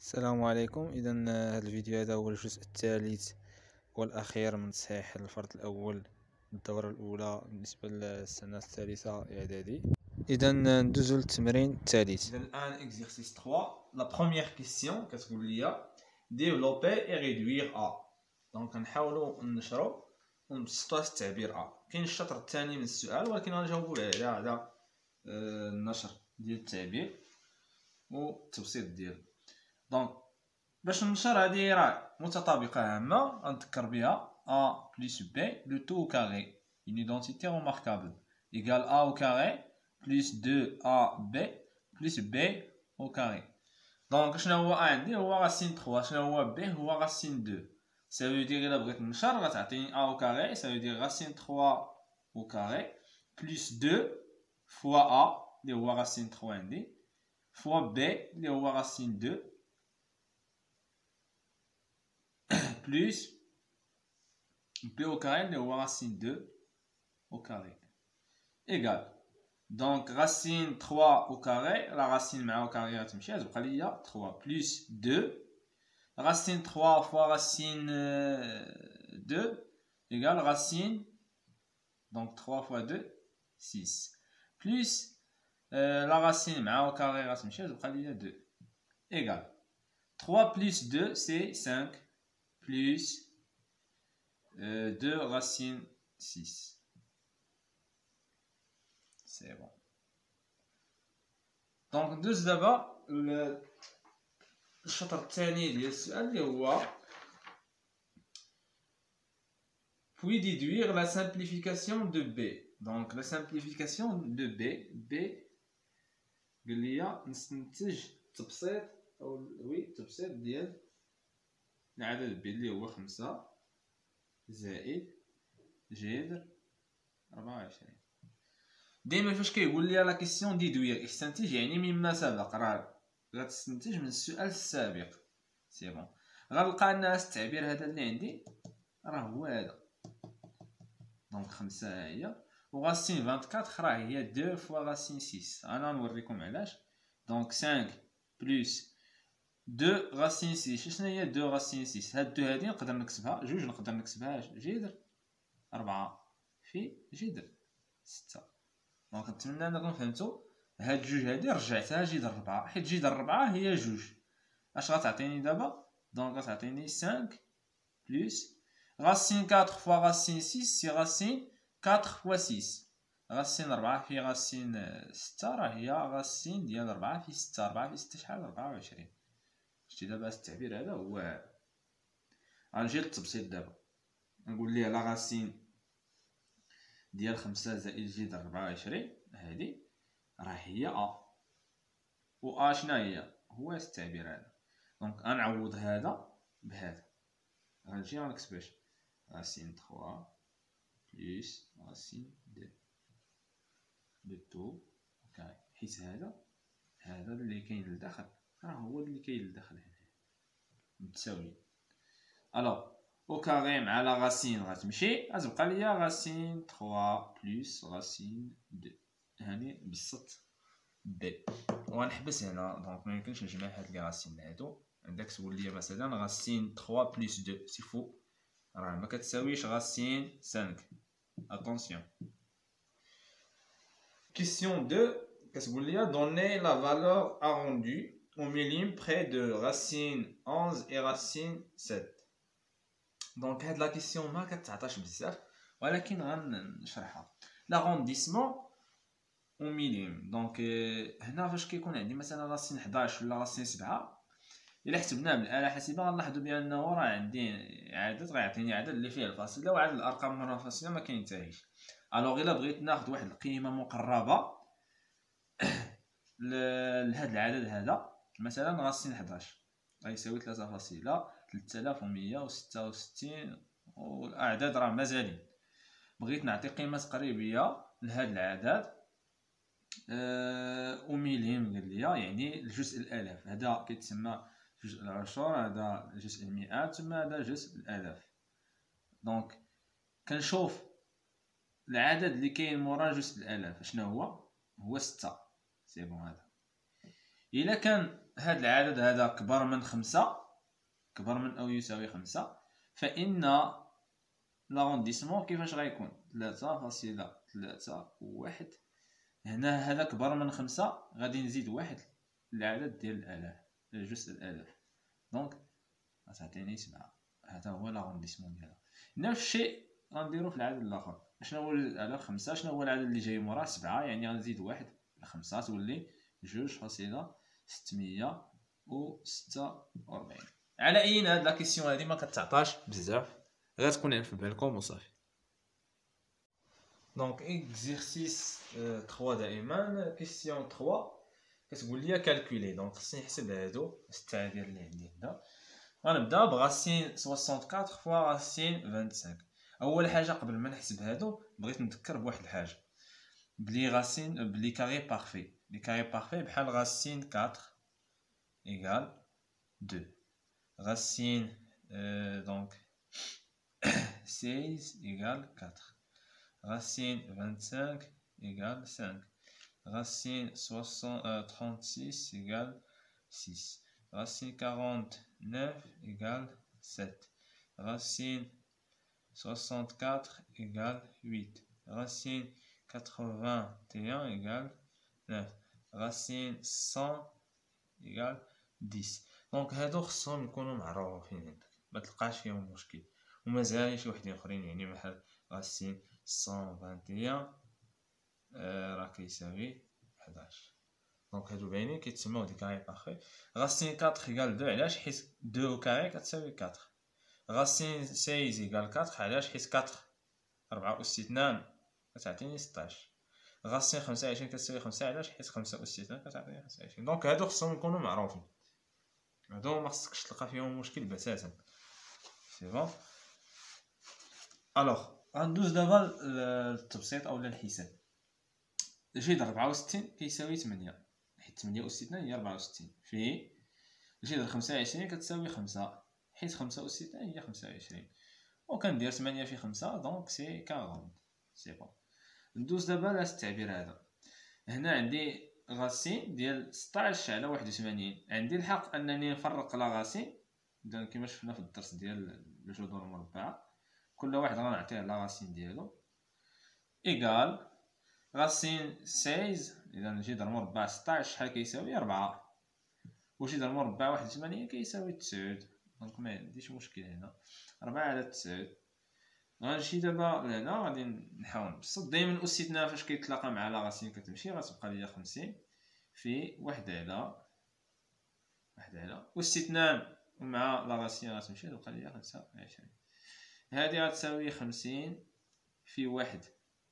السلام عليكم. اذا هذا الفيديو هذا هو الجزء الثالث والاخير من تصحيح الفرض الاول الدوره الاولى بالنسبه للسنه الثالثه اعدادي. اذا ندوزو للتمرين الثالث. اذا الان exercice 3 la première question كتقول لي développer et réduire a. دونك نحاولوا نشرو ونبسطوا التعبير a. كاين الشطر الثاني من السؤال ولكن غنجاوبوا على النشر ديال التعبير والتبسيط ديالو. دونك باش ننشر هذه راه متطابقه عامه غنذكر بها a plus b le tout au carré une identité remarquable égale a au carré plus 2ab plus b au carré. دونك شنو هو a عندي هو راسين 3 شنو هو b هو راسين 2 ça veut dire الا بغيت ننشر غتعطيني a au carré ça veut dire راسين 3 au carré plus 2 fois a اللي هو راسين 3 عندي fois b اللي هو راسين 2 plus b au carré اللي هو racine 2 au carré égal. Donc racine 3 au carré la racine مع au carré غتمشي غتبقى ليا 3 plus 2 racine 3 fois racine 2 égal racine donc 3 fois 2 6 plus la racine مع au carré غتمشي غتبقى ليا 2 égal 3 plus 2 c'est 5 plus 2 racine 6. C'est bon. Donc ندوز دابا الشطر الثاني ديال السؤال اللي هو puis déduire la simplification de b. Donc la simplification de b قال لي نستنتج تبسيط او تبسيط ديال العدد b اللي هو 5 زائد جذر 24. دائما فاش كيقول لي لا كيسيون ديدوير استنتج يعني مما سبق راه غتستنتج من السؤال السابق. سي بون غنلقى ان التعبير هذا اللي عندي راه هو هذا. دونك 5 ها هي وغاسين 24 راه هي 2 فوا غاسين 6. انا نوريكم علاش. دونك 5 بلس 2 غاسين 6 شنو هي 2 غاسين 6 هاد 2 هادي نقدر نكتبها جوج نقدر نكتبها جذر 4 في جذر 6. دونك نتمنى انكم فهمتوا هاد جوج هادي رجعتها جذر 4 حيت جذر 4 هي جوج. اش غتعطيني دابا؟ دونك غتعطيني 5 بلس غاسين 4 فوا غاسين 6 سي غاسين 4 فوا 6 غاسين 4 في غاسين 6 راه هي غاسين ديال 4 في 6 4 في 6 شحال 24. شتي دابا التعبير هذا هو. غنجي للتبسيط دابا نقول ليه لا غاسين ديال 5 زائد جذر 24 هادي راه هي ا و ا شنو هي هو التعبير هذا. دونك غنعوض هذا بهذا غنجي غنكتباش غاسين 3 بلس غاسين 2 لو تو كاي حيت هذا اللي كاين لداخل راه هو اللي كاين لداخل هنا متساويين. الوغ او كاري مع لا غاسين غتمشي غتبقى ليا غاسين 3 بلس غاسين 2 هاني بسط بي وغنحبس هنا. دونك ميمكنش نجمع هاد لي غاسين هادو. عندك تقول لي مثلا غاسين 3 بلس 2 سي فو راه ما كتساويش غاسين 5. اتونسيون. كيسيون 2 كتقول لي donner la valeur arrondue au millime près de racine 11 et racine 7. دونك هاد لا كيسيون ما كتعطاش بزاف ولكن غنشرحها. لاغونديسمون او ميليم. دونك هنا فاش كيكون عندي مثلا راسين 11 ولا راسين 7 الا حسبناه بالاله الحاسبه غنلاحظوا بانه راه عندي عدد غيعطيني عدد اللي فيه الفاصله وعدد الارقام المنفصله ما كينتهيش. الوغ الا بغيت ناخذ واحد القيمه مقربه لهذا العدد هذا مثلا راسين 11 غيساوي 3.3166 والاعداد راه مازالين. بغيت نعطي قيمه تقريبيه لهذا العدد وميليم قال لي يعني الجزء الالاف. هذا كيتسمى جزء العشر هذا جزء المئات ثم هذا جزء الالاف. دونك كنشوف العدد اللي كاين مورا جزء الالاف شنو هو 6. سي بون هذا إلا كان هاد العدد هذا كبر من 5 كبر من أو يساوي 5 فإن لاغونديسمون كيفاش غيكون 3.3 هنا هذا كبر من 5 غادي نزيد واحد العدد ديال الآلاف جزء الآلاف دونك غتعطيني 7. هذا هو لاغونديسمون ديالها. نفس الشيء غنديرو في العدد الآخر. شنو هو الآلاف 5 شنو هو العدد اللي جاي موراه 7 يعني غنزيد واحد ل 5 تولي 2.646. على أي هاد لا كيسيون هادي ما كتعطاش بزاف غير تكون في بالكم وصافي. دونك اكزرسيس 3 دائما كيسيون 3 كتقول لي كالكولي. دونك خصني نحسب هادو التعابير اللي عندي هنا. غنبدا براسين 64 فوا راسين 25. اول حاجه قبل ما نحسب هادو بغيت نذكر بواحد الحاجه بلي راسين بلي كاري بارفي. لي كاري بارفي بحال راسين 4 ايغال 2 راسين دونك 16 ايغال 4 racine 25 égale 5. Racine 36 égale 6. Racine 49 égale 7. Racine 64 égale 8. Racine 81 égale 9. Racine 100 égale 10. دونك هادو خصهم يكونوا معروفين عندك ما تلقاش فيهم مشكل. ومازال شي وحدين اخرين يعني بحال راسين 121 راه كيساوي 11. دونك هادو باينين كيتسموا دي كاري بارفي. راسين 4 ايكال 2 علاش حيت 2 او كاري كتساوي 4. راسين 16 ايكال 4 علاش حيت 4 4 أس 2 كتعطيني 16. راسين 25 كتساوي 5 علاش حيت 5 أس 2 كتعطيني 25. دونك هادو خصهم يكونوا معروفين. هادو ما خصكش تلقى فيهم مشكل بتاتا. سي بون. الوغ غندوز دابا للتبسيط اولا الحساب. جذر 64 كيساوي 8 حيت 8 أس 2 هي 64 فيه جذر 25 كتساوي 5 حيت 5 أس 2 هي 25 وكندير 8 في 5 دونك سي 40. سي بون. ندوز دابا لهاد التعبير هذا. هنا عندي غاسين ديال 16 على 81. عندي الحق انني نفرق لا غاسين كما شفنا في الدرس ديال الجذور المربعه. كل واحد غنعطيه لا غاسين ديالو ايكال غاسين 16. اذا جذر مربع 16 شحال كيساوي 4 وجذر مربع 81 كيساوي 9. دونك ما عنديش مشكل هنا 4 على 9. غنمشي دابا لهنا غادي نحاول نبسط. دائما أس 2 فاش كيتلاقى مع لا غاسين كتمشي غتبقى ليا 50 في 1 على أس 2 ومع لا غاسين غتمشي تبقى ليا 25. هادي غتساوي 50 في 1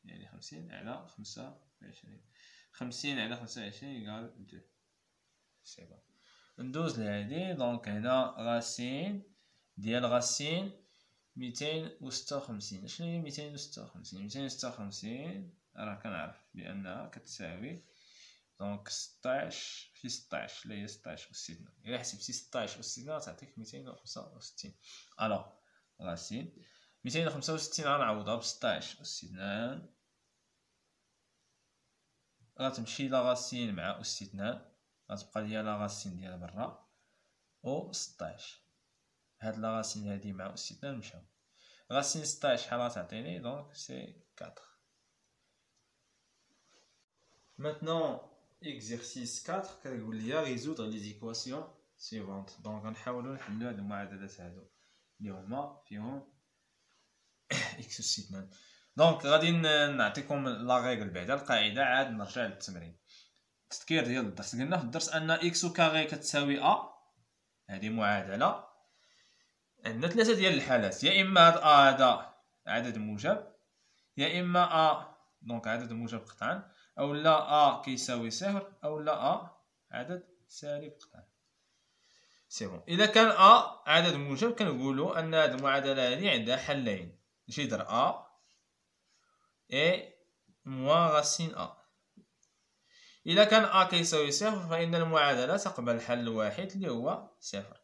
يعني 50 على 25. 50 على 25 يقال 2. سي بون. ندوز لهادي. دونك هنا غاسين ديال غاسين 256. شنو هي 256؟ 256 راه كنعرف بانها كتساوي دونك 16 في 16 اللي هي 16 أس 2. إلا حسبتي 16 أس 2 غتعطيك 265. الوغ غاسين 265 غنعوضها ب 16 أس 2 غتمشي لا غاسين مع أس 2 غتبقى ليا لا غاسين ديال برا و 16. هاد لا غاسين هادي مع أس 2 مشاو. غاسين 16 شحال غتعطيني؟ دونك سي 4. مانتنون اكزرسيس 4 كتقول لي ريزودر لي زيكواسيون سيفونت. دونك غنحاولوا نحلوا هاد المعادلات هادو اللي هما فيهم اكس أس 2. دونك غادي نعطيكم لا ريغل بعدا القاعده عاد نرجع للتمرين. التذكير ديال الدرس قلنا في الدرس ان اكس كاري كتساوي ا. هذه معادله عندنا 3 ديال الحالات. يا اما هاد ا هذا عدد موجب يا اما ا دونك عدد موجب قطعا او لا ا كيساوي صفر او لا ا عدد سالب قطعا. سي بون. اذا كان ا عدد موجب كنقولوا ان هاد المعادله هذه عندها حلين جذر ا اي موان غاسين ا. إلا كان أ كيساوي صفر فإن المعادلة تقبل حل واحد اللي هو صفر.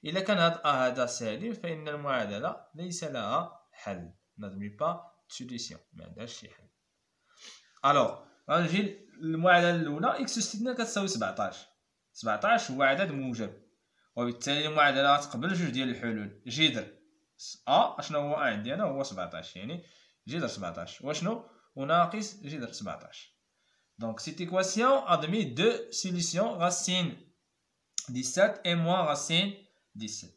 إلا كان هاد أ هذا سالب فإن المعادلة ليس لها حل. نادمي با سوليسيون ما عندهاش شي حل. ألوغ غنجي للمعادلة الأولى إكس أس 2 كتساوي 17. 17 هو عدد موجب، وبالتالي المعادلة غتقبل جوج ديال الحلول. جذر اشنو هو عندي انا؟ هو 17، يعني جذر 17 وشنو وناقص جذر 17. Donc cette équation admet deux solutions, racine 17 et moins racine 17.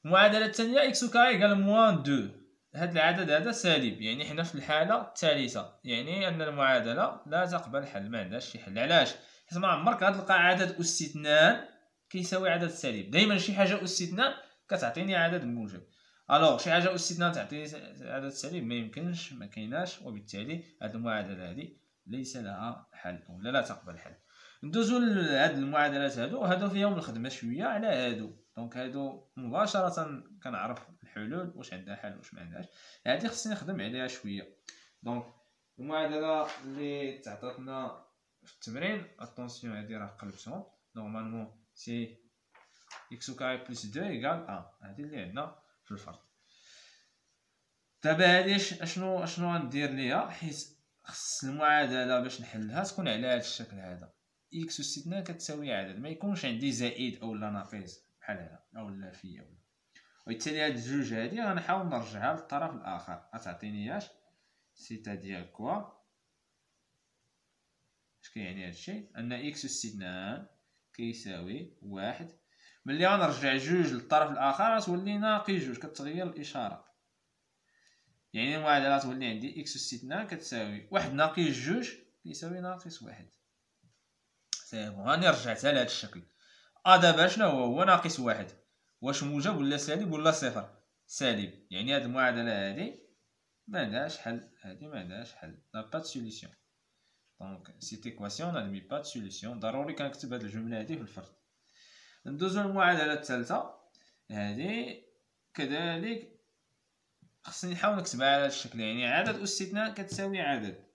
المعادلة الثانية x كاري يقال موان 2. هذا العدد هذا سالب، يعني حنا في الحالة الثالثة، يعني أن المعادلة لا تقبل حل، ما عندهاش شي حل. علاش؟ حيت ما عمرك غتلقى عدد أس 2 كيساوي عدد سالب. دايما شي حاجة أس 2 كتعطيني عدد موجب، الوغ شي حاجة أس 2 تعطيني عدد سالب ما يمكنش، ما كايناش، وبالتالي هذه المعادلة هذه ليس لها حل ولا لا تقبل حل. ندوزو لهاد المعادلات هادو فيهم الخدمة شوية على هادو. دونك هادو مباشرة كنعرف الحلول واش عندها حل واش ما عندهاش. هادي خصني نخدم عليها شوية. دونك المعادلة اللي تعطاتنا في التمرين، اتونسيون هادي راه قلبتهم، نورمالمون سي x كاري بلس 2 ايكال 1، هادي اللي عندنا في الفرض. دابا هادي اشنو غندير ليها؟ حيت خص المعادلة باش نحلها تكون على هاد الشكل هذا، x أس 2 كتساوي عدد، ما يكونش عندي زائد اولا ناقص بحال هذا اولا في اولا. وبالتالي هاد الجوج هادي غنحاول نرجعها للطرف الاخر، غتعطيني اش سيتا ديال كوا. اش كيعني هادشي؟ ان x أس 2 كيساوي واحد. ملي غنرجع جوج للطرف الاخر غتولي ناقص جوج، كتغير الاشاره، يعني المعادله غتولي عندي x أس 2 كتساوي واحد ناقص جوج كيساوي ناقص واحد. سي بون، هاني رجعتها لهاد الشكل. دابا شنو هو ناقص واحد؟ واش موجب ولا سالب ولا صفر؟ سالب، يعني هاد المعادله هادي ما عندهاش حل، هادي ما عندهاش حل، لا با دو سوليسيون. دونك سيت ايكواسيون نادمي با دو سوليسيون. ضروري كنكتب هاد الجمله هادي في الفرض. ندوزو للمعادله الثالثه، هادي كذلك خصني نحاول نكتبها على هاد الشكل، يعني عدد أس 2 كتساوي عدد،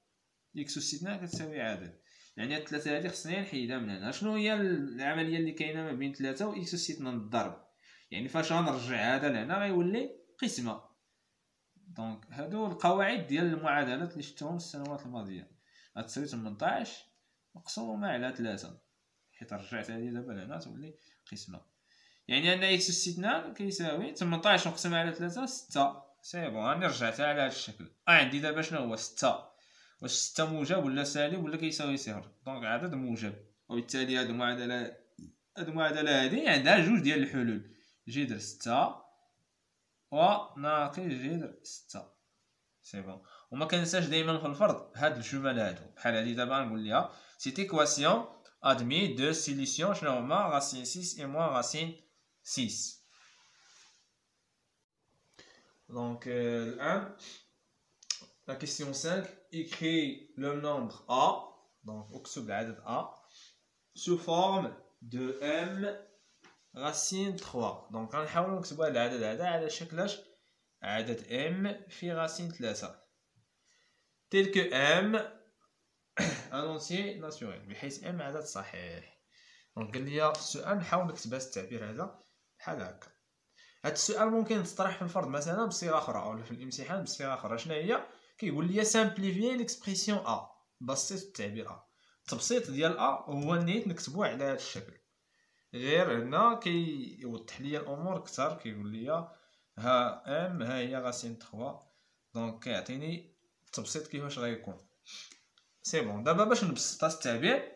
x أس 2 كتساوي عدد، يعني هاد الثلاثه هادي خصني نحيدها من هنا. شنو هي العمليه اللي كاينه ما بين 3 و x أس 2 الضرب؟ يعني فاش غنرجع هذا لهنا غيولي قسمه. دونك هادو القواعد ديال المعادلات اللي شفتهم السنوات الماضيه، غتساوي 18 مقسومه على 3، حيت رجعت هذه دابا لهنا تولي قسمه، يعني ان x أس 2 كيساوي 18 مقسومه على 3 6. سي بون، راني رجعتها على هذا الشكل. عندي دابا شنو هو 6؟ واش 6 موجب ولا سالب ولا كيساوي صفر؟ دونك عدد موجب، وبالتالي هاد المعادله هادي عندها جوج ديال الحلول، جذر 6 وناقص جذر 6. سي بون، وما كنساش دائما في الفرض هاد الجمل هادو بحال هادي. دابا نقول ليها سيت ايكواسيون ادمي دو سوليسيون شنو هما؟ راسين 6 اي موان راسين 6. Donc, la question 5, écrit le nombre A, donc اكتب العدد A, sous forme de M racine 3. Donc, غنحاولو نكتبو هاد العدد هذا على شكلاش عدد M في راسين 3. tel que M un entier naturel، بحيث M عدد صحيح. دونك قال لي في السؤال نحاول نكتب هاد التعبير هذا بحال هكا. هاد السؤال ممكن تطرح في الفرض مثلا بصيغه اخرى، او في الامتحان بصيغه اخرى. شنو هي؟ كيقول لي سامبليفي ليكسبرسيون ا، بسيط التعبير ا. التبسيط ديال ا هو نيت نكتبوه على هذا الشكل، غير هنا كيوضح لي الامور اكثر. كيقول لي ها ام ها هي راسين 3، دونك كيعطيني التبسيط كيفاش غيكون. سي بون، دابا باش نبسط هذا التعبير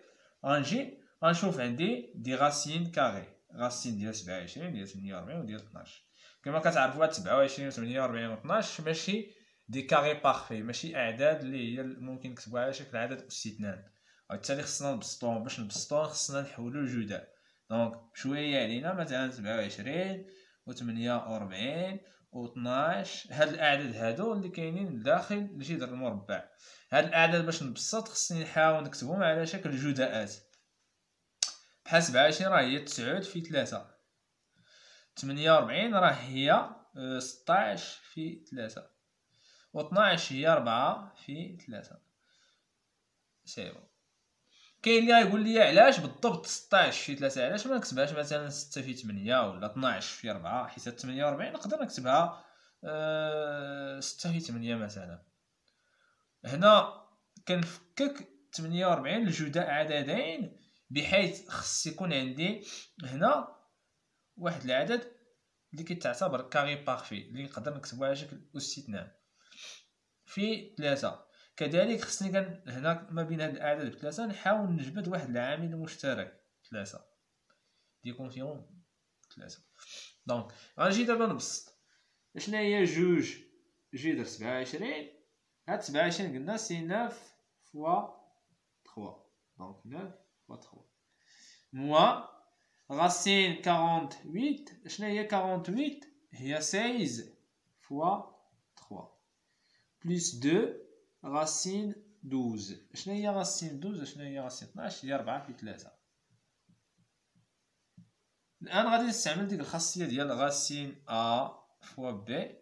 غنجي غنشوف عندي دي راسين كاري، راسين ديال 27 ديال 48 وديال 12. كما كتعرفوا هاد 27 و 48 و 12 ماشي دي كاري بارفي، ماشي اعداد اللي هي ممكن نكتبوها على شكل عدد اس 2، وبالتالي خصنا نبسطوهم. باش نبسطوهم خصنا نحولوا لجداء. دونك شويه علينا مثلا 27 و 48 و 12، هاد الاعداد هادو اللي كاينين داخل الجذر المربع. هاد الاعداد باش نبسط خصني نحاول نكتبهم على شكل جداءات. بحال 27 راه هي 9 في 3، 48 راه هي 16 في 3، و 12 هي 4 في 3. سي بون. كاين اللي غايقول لي علاش بالضبط 16 في 3؟ علاش ما نكتبهاش مثلا 6 في 8 ولا 12 في 4؟ حيت 48 نقدر نكتبها 6 في 8 مثلا. هنا كنفكك 48 لجداء عددين بحيث خص يكون عندي هنا واحد العدد اللي كيتعتبر كاري بارفي اللي نقدر نكتبو على شكل استثناء في 3. كذلك خصني هنا ما بين هاد الاعداد بثلاثة نحاول نجبد واحد العامل مشترك 3 يكون فيهم 3. دونك غنجي دابا نبسط شنو هي جوج جذر 27. هاد 27 قلنا سي 9 فوا 3 دونك 9 فوا 3 موا racine 48. شنو هي 48 هي 16 فوا 3 بلس 2 racine 12. شنو هي racine 12 شنو هي racine 12 هي 4 في 3. الان غادي نستعمل ديك الخاصيه ديال غاسين ا فوا بي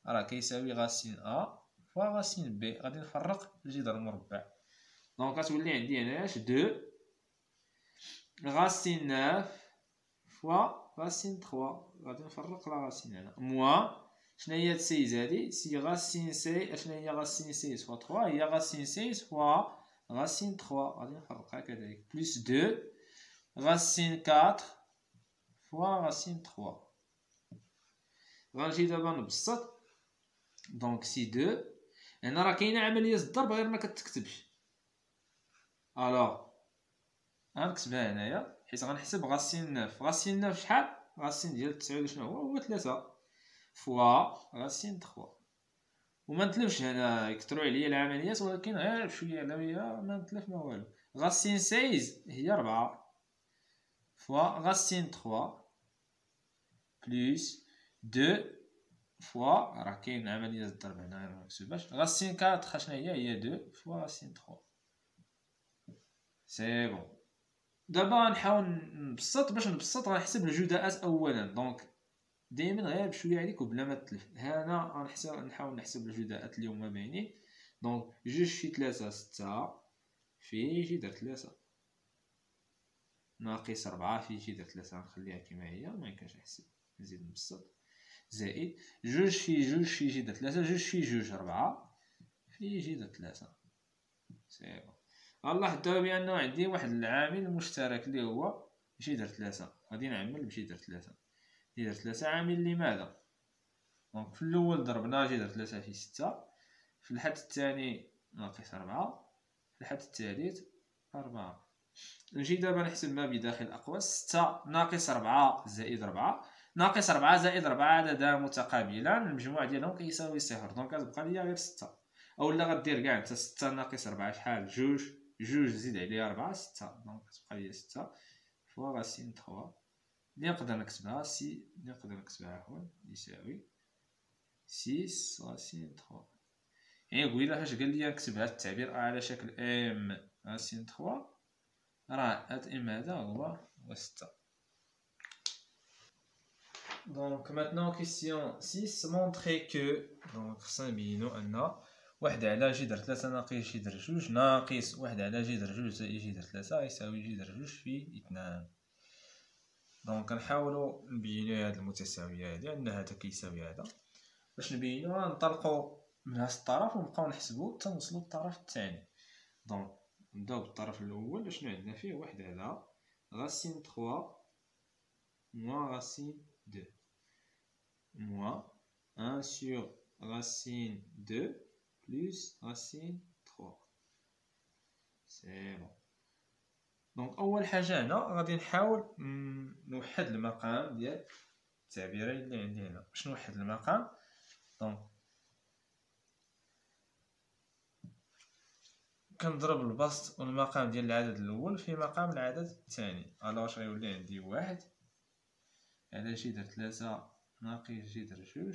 راه كيساوي غاسين ا فوا غاسين بي. غادي نفرق الجذر المربع دونك غتولي عندي هنايا 2 غاسين 9 فوا غاسين 3. غادي نفرق لا غاسين هنا موا شنو هي 16 هادي سي غاسين سي. شنو هي غاسين 16 فوا 3 هي غاسين 16 فوا غاسين 3. غادي نفرقها كذلك بلس 2 غاسين 4 فوا غاسين 3. غنجي دابا نبسط دونك سي 2 هنا راه كاينه عمليه الضرب غير ما كتكتبش. الوغ غنكتبها هنايا حيت غنحسب غاسين 9. غاسين 9 شحال غاسين ديال 9 شنو هو 3 فوا غاسين 3. وما نتلفش هنا يكثروا عليا العمليات ولكن غير بشويه على ما نتلف ما والو. غاسين 16 هي 4 فوا غاسين 3 بلس 2 فوا راه كاين عمليه الضرب هنا ما مكتوباش غاسين 4 شنو هي 2 فوا غاسين 3. سي بون. دابا نحاول نبسط. باش نبسط غنحسب الجداءات اولا دونك دائما غير بشويه عليك وبلا ما تلف. هنا نحاول نحسب الجداءات اللي هما باينين دونك 2 في 3 6 في جذر 3 ناقص 4 في جذر 3. نخليها كما هي ما يمكنش نحسب نزيد نبسط زائد 2 في 2 في جذر 3 2 في 2 4 في جذر 3. سي بون. غنلاحظ دابا بانه عندي واحد العامل مشترك اللي هو جذر 3. غادي نعمل بجذر 3. جذر 3 عامل لماذا دونك في الاول ضربنا جذر 3 في 6 في الحد الثاني ناقص 4 في الحد الثالث 4. نجي دابا نحسب ما بداخل الاقواس 6 ناقص 4 زائد 4 ناقص 4 زائد 4 عددان متقابلان المجموع ديالهم كيساوي 0 دونك غتبقى ليا غير 6. اولا غدير كاع انت 6 ناقص 4 شحال 2 2 زيد عليها 4 6 دونك غتبقى ليا 6 فوا غاسين 3 اللي نقدر نكتبها سي نقدر نكتبها عفوا يساوي 6 غاسين 3. يعني قولي فاش قال لي نكتب هذا التعبير على شكل ام غاسين 3 راه هاد ام هذا هو 6. دونك ماتنون كيسيون 6 مونطري كو دونك خصنا نبينو ان واحد على جذر 3 ناقص جذر 2 ناقص واحد على جذر 2 زائد جذر 3 يساوي جذر 2 في 2. دونك نحاولو نبينو هاد المتساويه هادي ان هذا كيساوي هذا. باش نبينو ننطلقو من هاد الطرف ونبقاو نحسبو حتى نوصلو للطرف الثاني. دونك نبداو بالطرف الاول شنو عندنا فيه واحد على غاسين 3 moins racine 2 moins 1 sur racine 2 plus racine 3. c'est bon. دونك اول حاجه هنا غادي نحاول نوحد المقام ديال التعبيرين اللي عندي هنا. باش نوحد المقام دونك كنضرب البسط والمقام ديال العدد الاول في مقام العدد الثاني. الوغ واش غيولي عندي واحد على جذر 3 ناقص جذر 2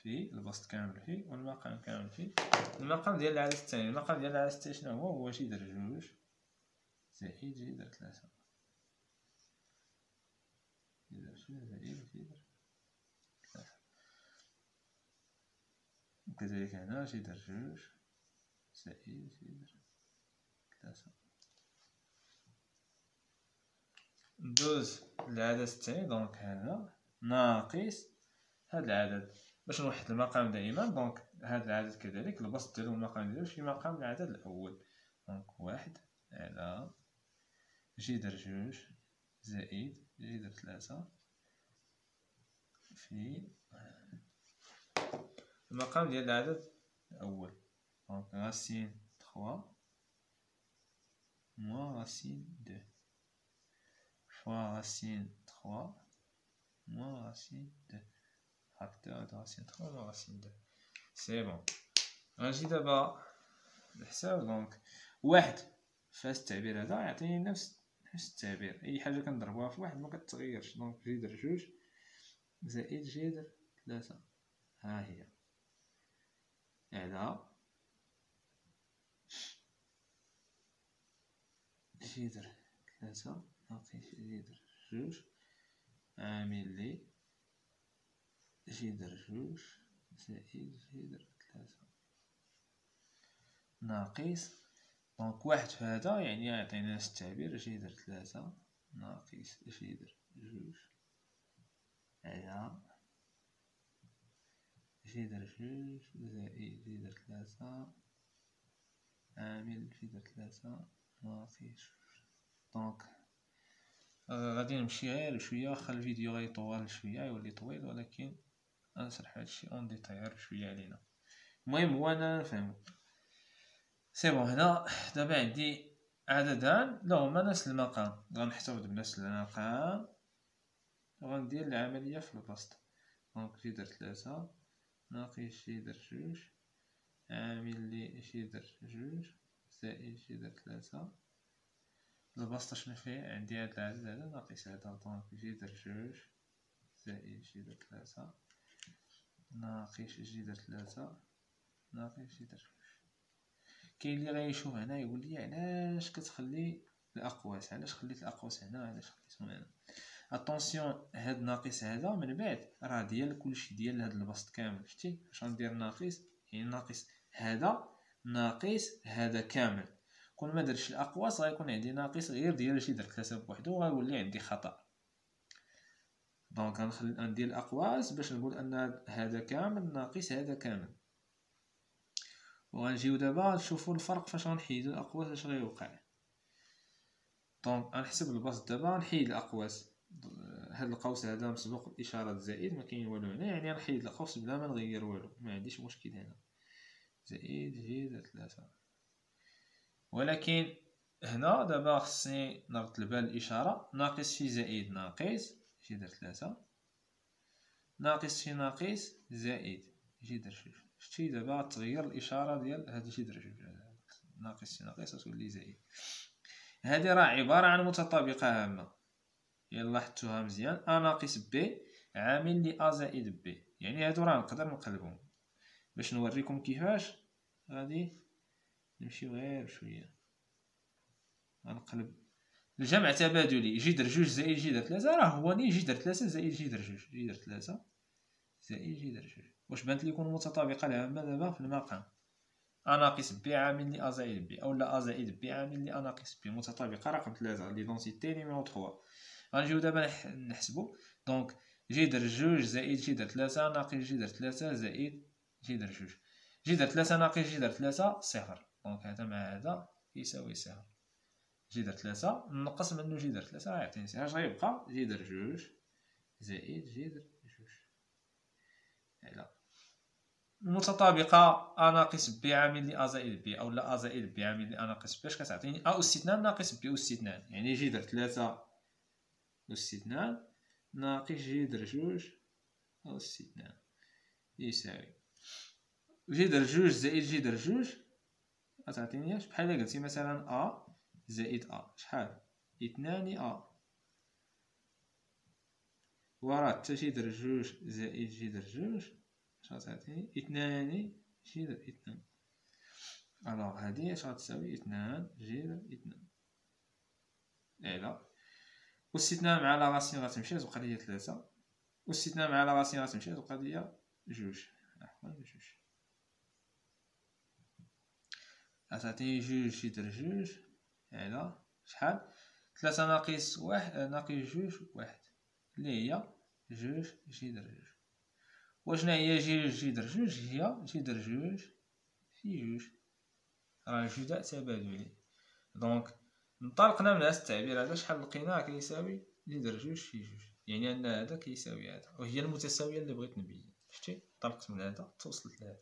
في البسط كامل فيه والمقام كامل فيه المقام ديال العدد الثاني. المقام ديال العدد الثاني شنو هو جذر 2 زائد جذر 3 جذر 2 زائد جذر 3 وكذلك هنا جذر 2 زائد جذر 3. ندوز للعدد الثاني دونك هذا ناقص هذا العدد. باش نوحد المقام دائما دونك هذا العدد كذلك البسط ديالو المقام ديالو في مقام العدد الاول دونك 1 على جذر 2 زائد جذر 3 في المقام ديال العدد الأول. دونك راسين 3 moins racine 2 fois racine 3 moins racine 2 facteur de racine 3 moins racine 2. سي بون. غنجي دابا الحساب. دونك 1 فاس التعبير هذا يعطيني نفس التعبير، اي حاجه كنضربوها في 1 ما كتغيرش. دونك جذر 2 زائد جذر 3 ها هي على جذر 3 ناقص جذر 2 عامل لي جذر 2 زائد جذر 3 ناقص. دونك 1 في هذا يعني يعطينا نفس التعبير جذر 3 ناقص جذر 2 على جذر 2 زائد جذر 3 عامل جذر 3 ناقص. دونك غادي نمشي غير شويه، واخا الفيديو غيطول شويه يولي طويل، ولكن غنشرح هادشي اون ديتاي غير شويه علينا. المهم هو انا نفهمو. سي بون. هنا دابا عندي عددان لهما نفس المقام، غنحتفظ بنفس المقام وغندير العمليه في البسط. دونك جذر 3 ناقص جذر 2 عامل لي جذر 2 زائد جذر 3. البسط شنو فيه؟ عندي هاد العدد هذا ناقص هذا. دونك جذر 2 زائد جذر 3 ناقص جذر 3 ناقص جذر 2. كاين اللي غيشوف هنا يقول لي علاش كتخلي الاقواس، علاش خليت الاقواس هنا، علاش خليتهم هنا. اتونسيون هاد ناقص هذا من بعد راه ديال كلشي ديال هاد البسط كامل. شتي اش غندير؟ ناقص يعني ناقص هذا ناقص هذا كامل. كون ما درتش الاقواس غيكون عندي ناقص غير ديال جذر 3 بوحدو وغيولي عندي خطا. دونك غندير الاقواس باش نقول ان هذا كامل ناقص هذا كامل. وغنجيو دابا نشوفوا الفرق فاش غنحيدو الاقواس اش غيوقع. دونك غنحسب البسط دابا، نحيد الاقواس. هاد القوس هذا مسبوق باشاره زائد ما كاين والو هنا، يعني غنحيد القوس بلا ما نغير والو، ما عنديش مشكل هنا. زائد جذر 3. ولكن هنا دابا خصني نربط البال الاشاره. ناقص في زائد ناقص جذر 3 ناقص في ناقص زائد جذر 2. شتي دابا تغير الاشاره ديال هاد جذر 2، ناقص في ناقص تولي زائد. هذه راه عباره عن متطابقه هامه، الا لاحظتوها مزيان. ا ناقص بي عامل لي ا زائد بي، يعني هادو راه نقدر نقلبهم. باش نوريكم كيفاش غادي نمشيو غير شويه. غنقلب الجمع تبادلي. جذر 2 زائد جذر 3 راه هو ني جذر 3 زائد جذر 2، جذر 3 زائد جذر 2. واش بانت لكم متطابقه الهامه دابا في المقام؟ ا ناقص بي عامل لي ا زائد بي، اولا ا زائد بي عامل لي ا ناقص بي. متطابقه رقم 3 ليدونسيتي نيميرو 3. غنجيو دابا نحسبو. دونك جذر 2 زائد جذر 3 ناقص جذر 3 زائد جذر 2. جذر 3 ناقص جذر 3 صفر. دونك هذا مع هذا يساوي صفر. جذر 3 نقص منه جذر 3 يعطيني صفر. اش غيبقى؟ جذر 2 زائد جذر 2 على المتطابقه ا ناقص بي عامل لي ا زائد بي، اولا ا زائد بي عامل لي ا ناقص بي. اش كتعطيني؟ ا اس 2 ناقص بي اس 2، يعني جذر 3 اس 2 ناقص جذر 2 اس 2 يساوي جذر 2 زائد جذر 2. غتعطيني اش؟ بحال الا قلتي مثلا ا زائد ا شحال؟ 2 ا. وراه حتى جذر 2 زائد جذر 2 اش غتعطيني؟ 2 جذر 2. الوغ هادي اش غتساوي؟ 2 جذر 2 على أس 2 مع لا راسين غتمشي تبقى ليا 3، أس 2 مع لا راسين غتمشي تبقى ليا 2. عفوا 2 غتعطيني 2 جذر 2 على شحال؟ 3 ناقص 1 ناقص 2 1 اللي هي 2 جذر 2. وشنا هي 2 جذر 2؟ هي جذر 2 في 2، راه جداء تبادلي. دونك انطلقنا من هذا التعبير هذا، شحال لقيناه كيساوي جذر جوج في جوج، يعني ان هذا كيساوي هذا، وهي المتساويه اللي بغيت نبين. شفتي انطلقت من هذا توصلت لهذا.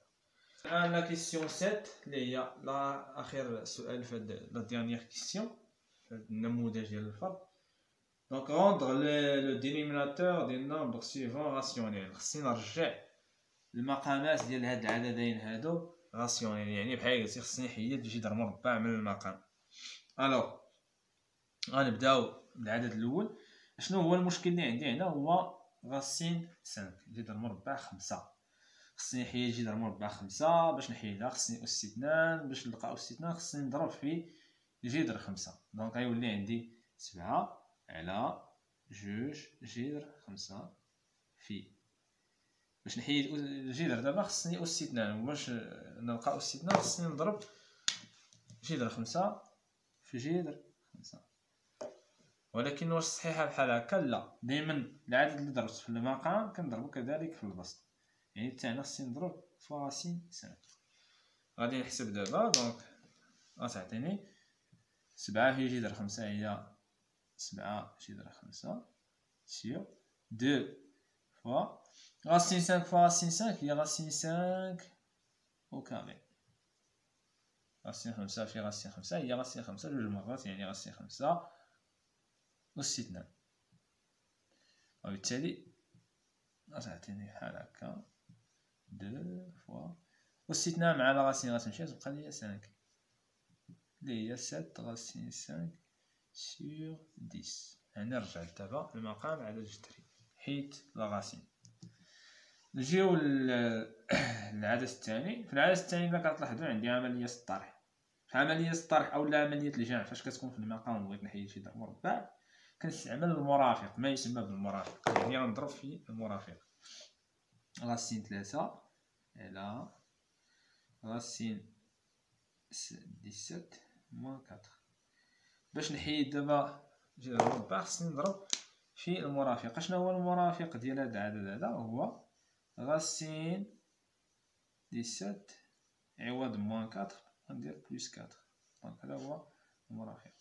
الان لا كيسيون 7 اللي هي لا اخر سؤال في لا ديرنيير كيسيون في النموذج ديال الفرض. دونك روندغ لو دينوميناتور ديال نومبر سويفون راسيونيل، خصني نرجع المقامات ديال هاد العددين هادو راسيونيل، يعني بحال قلتي خصني نحيد جذر مربع من المقام. الوغ غنبداو بالعدد الاول. شنو هو المشكل اللي عندي هنا؟ هو راسين 5 جذر مربع 5. خصني نحيد جذر مربع 5. باش نحيدها خصني اس 2. باش نلقى اس 2 خصني نضرب في جذر 5. دونك غيولي عندي 7 على جوج جذر 5 في. باش نحيد الجذر دابا خصني اس 2، باش نلقى اس 2 خصني نضرب جذر 5 في جذر 5. ولكن واش صحيحه بحال هكا؟ لا، دائما العدد اللي ضربت في المقام كنضربو كذلك في البسط، يعني تاعنا خصني نضرب في راسين 5. غادي نحسب دابا. دونك غتعطيني 7 في جذر 5 هي 7 جذر 5 سير 2 فوا راسين 5 فوا راسين 5 هي راسين 5 او كاري. راسين 5 في راسين 5 هي راسين 5 جوج مرات، يعني راسين 5 أس 2. وبالتالي غتعطيني بحال هكا 2 فوا أس 2 مع راسين غتمشي تبقى ليا 5 اللي هي 7 راسين 5 سور 10. هنا رجعت دابا المقام على الجذري حيت لا راسين. نجيو للعدد الثاني. في العدد الثاني الا كتلاحظوا عندي عمليه الطرح. في عمليه الطرح اولا عمليه الجمع فاش كتكون في المقام بغيت نحيد شي ضرب مربع كنستعمل المرافق، ما يسمى بالمرافق، يعني غنضرب في المرافق. راسين 3 على راسين 17 موان 4. باش نحيد دابا جذر مربع خصني نضرب في المرافق. شنو هو المرافق ديال هذا العدد هذا؟ هو راسين 17 عوض موان 4 غندير بلس 4. دونك هذا هو المرافق.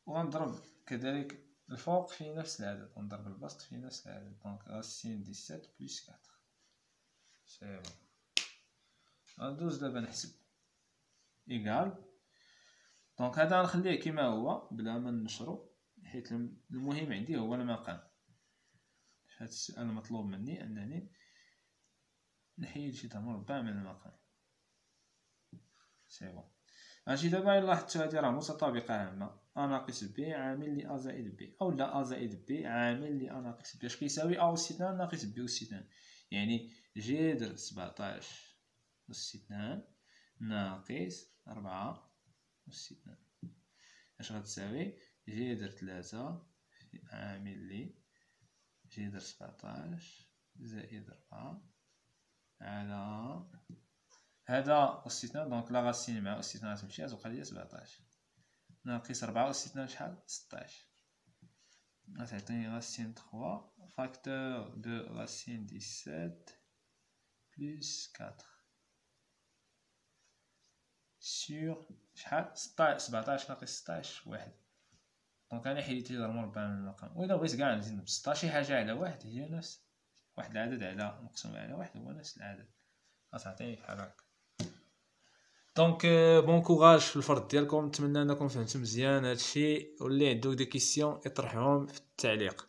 وغنضرب كذلك الفوق في نفس العدد، ونضرب البسط في نفس العدد. دونك راسين 17 بلس 4 سي بون. غندوز دابا نحسب إيكال. دونك هذا غنخليه كيما هو بلا ما نشرو، حيت المهم عندي هو المقام. في هذا السؤال المطلوب مني أنني نحيد شي مربع من المقام. سي بون. هادشي دابا إلا لاحظتو هادي راه متطابقة هامة، أ ناقص بي عامل ل أ زائد بي، أولا أ زائد بي عامل ل أ ناقص بي. اش كيساوي أ أس 2 ناقص بي أس 2؟ يعني جذر 17 أس 2 ناقص 4 أس 2. اش غتساوي؟ جذر 3 عامل ل جذر 17 زائد 4 على هذا أس 2. دونك لا راسين مع أس 2 غتمشي غتبقى ليا 17 ناقص 4 أس 2 شحال؟ 16. غتعطيني راسين 3 فاكتور دو راسين 17 بلس 4 سور شحال؟ 16. 17 ناقص 16 1. دونك أنا حيدت جذر مربع من المقام. وإلا بغيت كاع نزيد ب 16 شي حاجة على 1 هي نفس واحد العدد على مقسوم على 1 هو نفس العدد، غتعطيني بحال هكا. دونك بون كوراج في الفرض ديالكم. نتمنى انكم فهمتوا مزيان هادشي، واللي عنده دي كيسيون يطرحهم في التعليق.